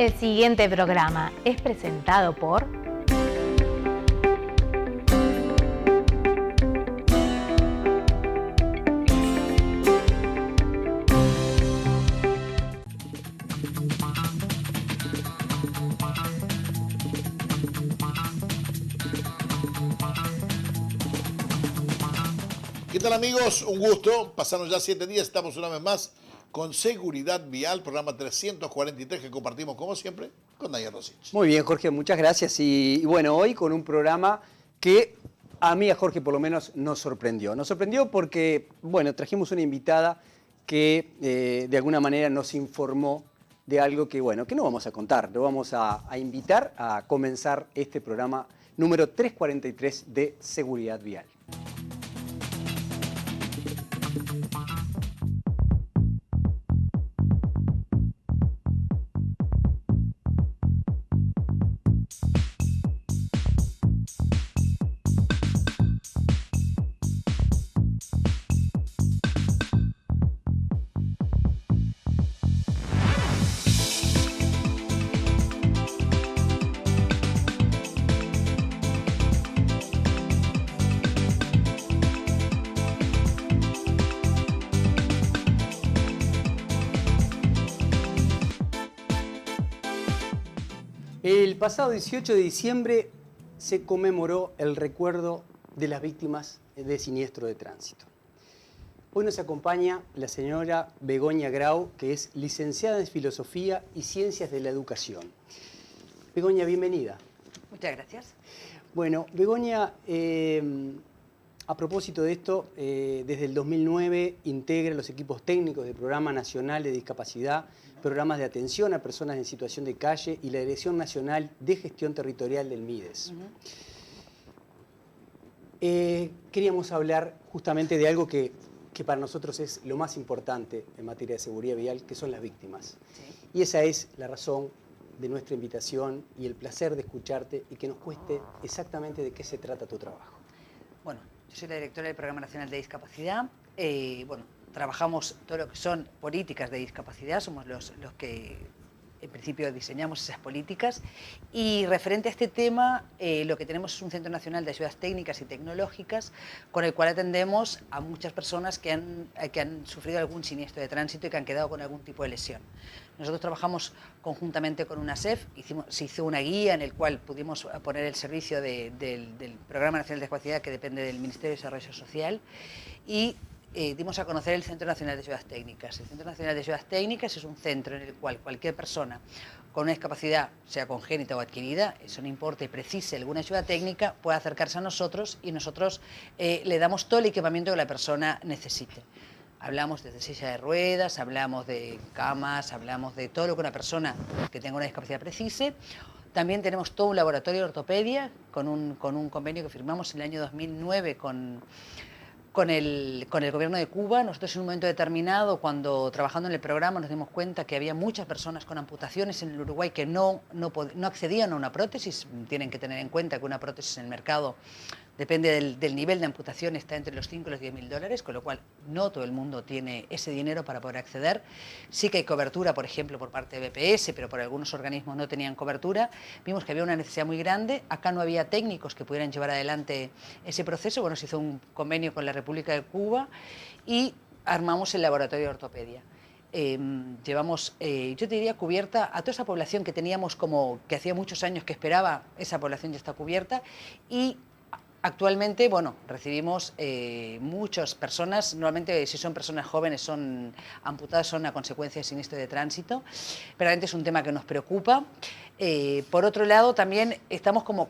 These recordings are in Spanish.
El siguiente programa es presentado por... ¿Qué tal, amigos? Un gusto. Pasaron ya 7 días, estamos una vez más con Seguridad Vial, programa 343 que compartimos como siempre con Daniel Rosich. Muy bien, Jorge, muchas gracias. Y bueno, hoy con un programa que a mí, a Jorge por lo menos, nos sorprendió. Nos sorprendió porque, bueno, trajimos una invitada que de alguna manera nos informó de algo que, bueno, que no vamos a contar. Lo vamos a invitar a comenzar este programa número 343 de Seguridad Vial. El pasado 18 de diciembre se conmemoró el recuerdo de las víctimas de siniestro de tránsito. Hoy nos acompaña la señora Begoña Grau, que es licenciada en Filosofía y Ciencias de la Educación. Begoña, bienvenida. Muchas gracias. Bueno, Begoña, a propósito de esto, desde el 2009 integra los equipos técnicos del Programa Nacional de Discapacidad, programas de atención a personas en situación de calle y la Dirección Nacional de Gestión Territorial del MIDES. Queríamos hablar justamente de algo que para nosotros es lo más importante en materia de seguridad vial, que son las víctimas. Sí. Y esa es la razón de nuestra invitación y el placer de escucharte y que nos cueste exactamente de qué se trata tu trabajo. Bueno, yo soy la directora del Programa Nacional de Discapacidad. Trabajamos todo lo que son políticas de discapacidad, somos los que en principio diseñamos esas políticas. Y referente a este tema, lo que tenemos es un Centro Nacional de Ayudas Técnicas y Tecnológicas, con el cual atendemos a muchas personas que han sufrido algún siniestro de tránsito y que han quedado con algún tipo de lesión. Nosotros trabajamos conjuntamente con UNACEF, se hizo una guía en el cual pudimos poner el servicio del Programa Nacional de Discapacidad, que depende del Ministerio de Desarrollo Social, y dimos a conocer el Centro Nacional de Ayudas Técnicas. El Centro Nacional de Ayudas Técnicas es un centro en el cual cualquier persona con una discapacidad, sea congénita o adquirida, eso no importa, y precise alguna ayuda técnica, puede acercarse a nosotros y nosotros le damos todo el equipamiento que la persona necesite. Hablamos desde silla de ruedas, hablamos de camas, hablamos de todo lo que una persona que tenga una discapacidad precise. También tenemos todo un laboratorio de ortopedia con un convenio que firmamos en el año 2009 con el gobierno de Cuba. Nosotros en un momento determinado, cuando trabajando en el programa, nos dimos cuenta que había muchas personas con amputaciones en el Uruguay que no accedían a una prótesis. Tienen que tener en cuenta que una prótesis en el mercado depende del nivel de amputación, está entre los 5 y los 10.000 dólares, con lo cual no todo el mundo tiene ese dinero para poder acceder. Sí que hay cobertura, por ejemplo, por parte de BPS, pero por algunos organismos no tenían cobertura. Vimos que había una necesidad muy grande. Acá no había técnicos que pudieran llevar adelante ese proceso. Bueno, se hizo un convenio con la República de Cuba y armamos el laboratorio de ortopedia. Llevamos, yo te diría, cubierta a toda esa población que teníamos que hacía muchos años que esperaba. Esa población ya está cubierta y actualmente, bueno, recibimos muchas personas, normalmente si son personas jóvenes, son amputadas, son a consecuencia de siniestro de tránsito. Realmente es un tema que nos preocupa. Por otro lado, también estamos como,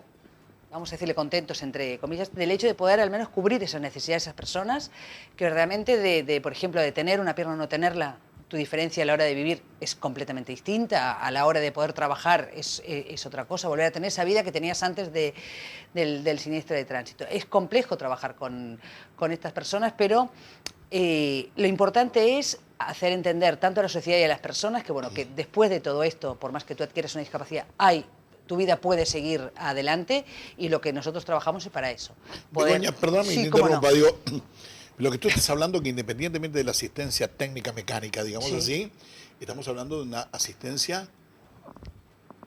vamos a decirle, contentos, entre comillas, del hecho de poder al menos cubrir esas necesidades de esas personas, que verdaderamente por ejemplo, de tener una pierna o no tenerla, tu diferencia a la hora de vivir es completamente distinta, a la hora de poder trabajar es otra cosa, volver a tener esa vida que tenías antes del siniestro de tránsito. Es complejo trabajar con estas personas, pero lo importante es hacer entender tanto a la sociedad y a las personas que, bueno, que después de todo esto, por más que tú adquieras una discapacidad, tu vida puede seguir adelante y lo que nosotros trabajamos es para eso. Begoña, perdóname, sí, te interrumpa, digo, lo que tú estás hablando, que independientemente de la asistencia técnica mecánica, digamos así, estamos hablando de una asistencia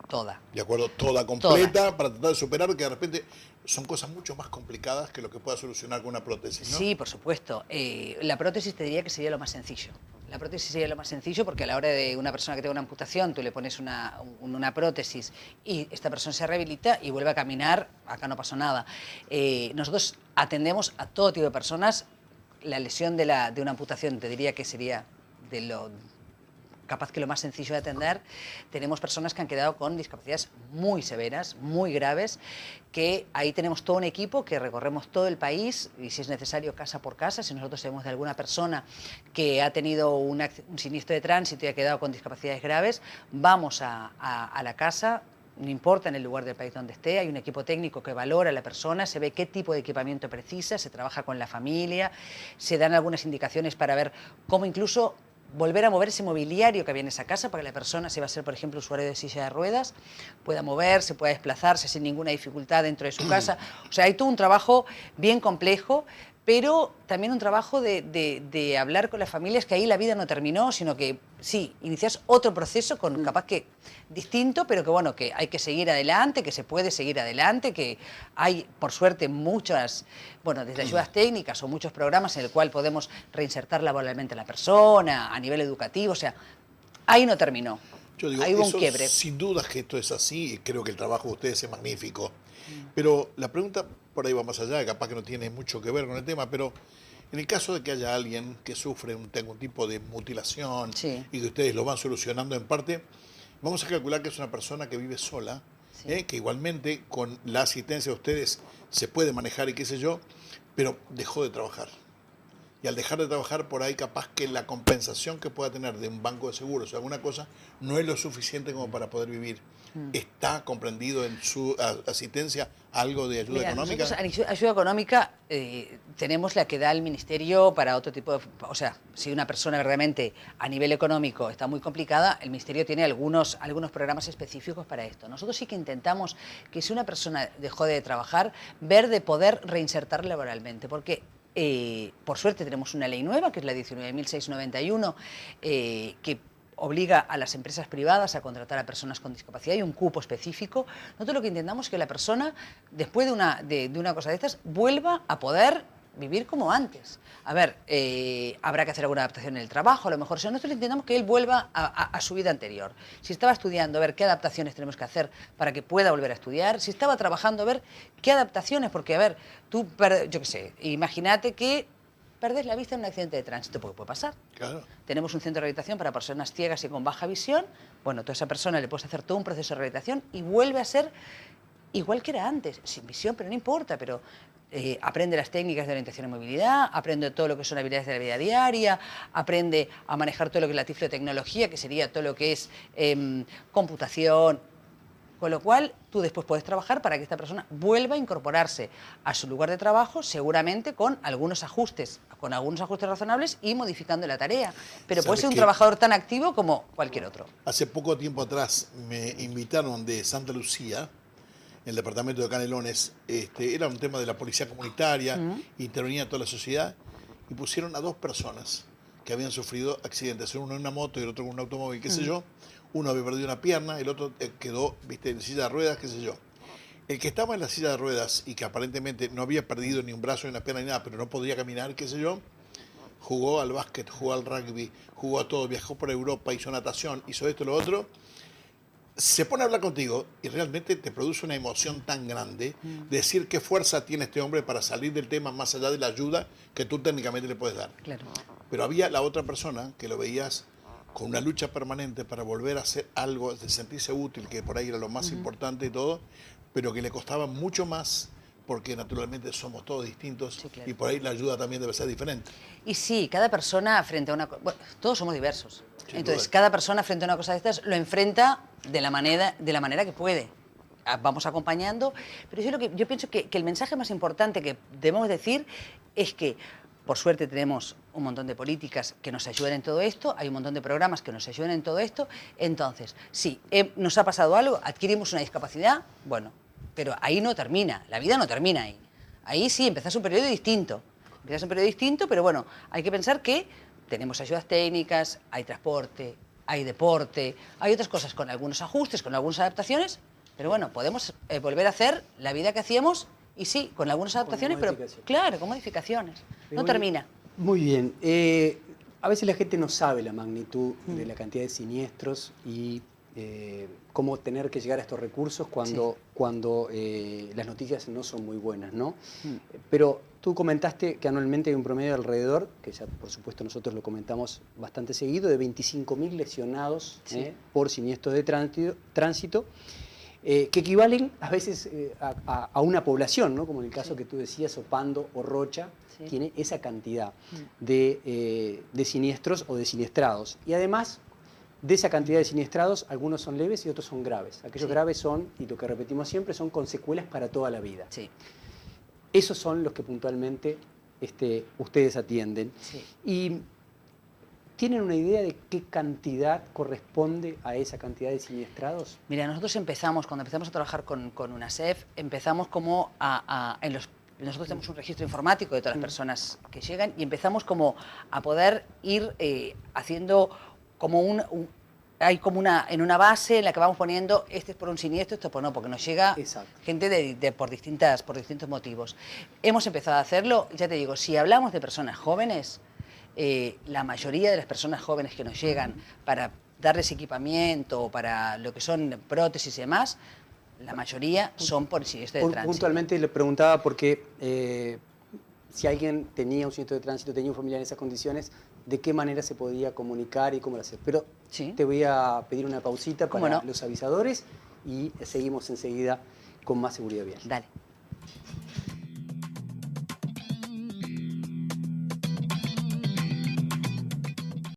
toda. De acuerdo, toda completa para tratar de superar que de repente son cosas mucho más complicadas que lo que pueda solucionar con una prótesis, ¿no? Sí, por supuesto. La prótesis te diría que sería lo más sencillo. La prótesis sería lo más sencillo porque a la hora de una persona que tenga una amputación, tú le pones una prótesis y esta persona se rehabilita y vuelve a caminar, acá no pasó nada. Nosotros atendemos a todo tipo de personas. La lesión de una amputación te diría que sería de lo capaz que lo más sencillo de atender. Tenemos personas que han quedado con discapacidades muy severas, muy graves, que ahí tenemos todo un equipo que recorremos todo el país y si es necesario casa por casa, si nosotros sabemos de alguna persona que ha tenido un siniestro de tránsito y ha quedado con discapacidades graves, vamos a la casa. No importa en el lugar del país donde esté, hay un equipo técnico que valora a la persona, se ve qué tipo de equipamiento precisa, se trabaja con la familia, se dan algunas indicaciones para ver cómo incluso volver a mover ese mobiliario que había en esa casa para que la persona, si va a ser, por ejemplo, usuario de silla de ruedas, pueda moverse, pueda desplazarse sin ninguna dificultad dentro de su casa. O sea, hay todo un trabajo bien complejo, pero también un trabajo de hablar con las familias que ahí la vida no terminó, sino que sí, inicias otro proceso con capaz que distinto, pero que bueno, que hay que seguir adelante, que se puede seguir adelante, que hay, por suerte, muchas, bueno, desde ayudas técnicas o muchos programas en el cual podemos reinsertar laboralmente a la persona, a nivel educativo, o sea, ahí no terminó. Yo digo, ahí hubo un eso, quiebre. sin dudas que esto es así, y creo que el trabajo de ustedes es magnífico. Pero la pregunta por ahí va más allá, capaz que no tiene mucho que ver con el tema, pero en el caso de que haya alguien que sufre tenga un tipo de mutilación Sí. y que ustedes lo van solucionando en parte, vamos a calcular que es una persona que vive sola, Sí. que igualmente con la asistencia de ustedes se puede manejar y qué sé yo, pero dejó de trabajar. Y al dejar de trabajar por ahí, capaz que la compensación que pueda tener de un banco de seguros o alguna cosa no es lo suficiente como para poder vivir. ¿Está comprendido en su asistencia algo de ayuda Mira, económica? nosotros ayuda económica tenemos la que da el Ministerio para otro tipo de... O sea, si una persona verdaderamente a nivel económico está muy complicada, el Ministerio tiene algunos programas específicos para esto. Nosotros sí que intentamos que si una persona dejó de trabajar, ver de poder reinsertar laboralmente, porque... por suerte tenemos una ley nueva, que es la 19.691, que obliga a las empresas privadas a contratar a personas con discapacidad y un cupo específico. Nosotros lo que intentamos es que la persona, después de una cosa de estas, vuelva a poder vivir como antes. A ver, habrá que hacer alguna adaptación en el trabajo, a lo mejor. O sea, nosotros intentamos que él vuelva a su vida anterior. Si estaba estudiando, a ver qué adaptaciones tenemos que hacer para que pueda volver a estudiar. Si estaba trabajando, a ver qué adaptaciones, porque, a ver, tú, yo qué sé, imagínate que perdés la vista en un accidente de tránsito, porque puede pasar. Claro. Tenemos un centro de rehabilitación para personas ciegas y con baja visión. Bueno, toda esa persona le puedes hacer todo un proceso de rehabilitación y vuelve a ser igual que era antes, sin visión, pero no importa, pero aprende las técnicas de orientación y movilidad, aprende todo lo que son habilidades de la vida diaria, aprende a manejar todo lo que es la tiflotecnología, que sería todo lo que es computación, con lo cual tú después puedes trabajar para que esta persona vuelva a incorporarse a su lugar de trabajo, seguramente con algunos ajustes razonables y modificando la tarea, pero puede ¿Sabes ser un qué? trabajador tan activo como cualquier otro. Hace poco tiempo atrás me invitaron de Santa Lucía, en el departamento de Canelones, era un tema de la policía comunitaria, intervenía toda la sociedad, y pusieron a dos personas que habían sufrido accidentes, uno en una moto y el otro con un automóvil, qué sé yo. Uno había perdido una pierna, el otro quedó, viste, en silla de ruedas, qué sé yo. El que estaba en la silla de ruedas y que aparentemente no había perdido ni un brazo ni una pierna ni nada, pero no podía caminar, qué sé yo, jugó al básquet, jugó al rugby, jugó a todo, viajó por Europa, hizo natación, hizo esto, lo otro. Se pone a hablar contigo y realmente te produce una emoción tan grande de decir qué fuerza tiene este hombre para salir del tema más allá de la ayuda que tú técnicamente le puedes dar. Claro. Pero había la otra persona que lo veías con una lucha permanente para volver a hacer algo, de sentirse útil, que por ahí era lo más importante y todo, pero que le costaba mucho más porque naturalmente somos todos distintos, Sí, claro. y por ahí la ayuda también debe ser diferente. Y sí, cada persona frente a una... Bueno, todos somos diversos. Sin Entonces, duda. cada persona frente a una cosa de estas lo enfrenta de la manera que puede. Vamos acompañando. Pero yo pienso que el mensaje más importante que debemos decir es que, por suerte, tenemos un montón de políticas que nos ayudan en todo esto, hay un montón de programas que nos ayudan en todo esto. Entonces, sí, nos ha pasado algo, adquirimos una discapacidad, bueno, pero ahí no termina, la vida no termina ahí. Ahí sí, empezás un periodo distinto. Pero bueno, hay que pensar que tenemos ayudas técnicas, hay transporte, hay deporte, hay otras cosas con algunos ajustes, con algunas adaptaciones, pero bueno, podemos volver a hacer la vida que hacíamos y sí, con algunas adaptaciones, pero claro, con modificaciones. No termina. Muy bien. A veces la gente no sabe la magnitud de la cantidad de siniestros y cómo tener que llegar a estos recursos cuando las noticias no son muy buenas, ¿no? Pero tú comentaste que anualmente hay un promedio alrededor, que ya por supuesto nosotros lo comentamos bastante seguido, de 25.000 lesionados por siniestros de tránsito, que equivalen a veces a una población, ¿no? Como en el caso que tú decías, Opando o Rocha, tiene esa cantidad de siniestros o de siniestrados. Y además de esa cantidad de siniestrados, algunos son leves y otros son graves. Aquellos graves son, y lo que repetimos siempre, son con secuelas para toda la vida. Esos son los que puntualmente ustedes atienden. Y ¿tienen una idea de qué cantidad corresponde a esa cantidad de siniestrados? Mira, nosotros cuando empezamos a trabajar con UNACEF, empezamos como nosotros tenemos un registro informático de todas las personas que llegan y empezamos como a poder ir haciendo como en una base en la que vamos poniendo este es por un siniestro, esto por no, porque nos llega gente por distintos motivos. Hemos empezado a hacerlo, ya te digo, si hablamos de personas jóvenes, la mayoría de las personas jóvenes que nos llegan para darles equipamiento o para lo que son prótesis y demás, la mayoría son por siniestro de tránsito. Puntualmente le preguntaba porque si alguien tenía un siniestro de tránsito, tenía un familiar en esas condiciones, ¿de qué manera se podía comunicar y cómo lo hacer? Pero te voy a pedir una pausita para los avisadores y seguimos enseguida con más seguridad vial. Dale.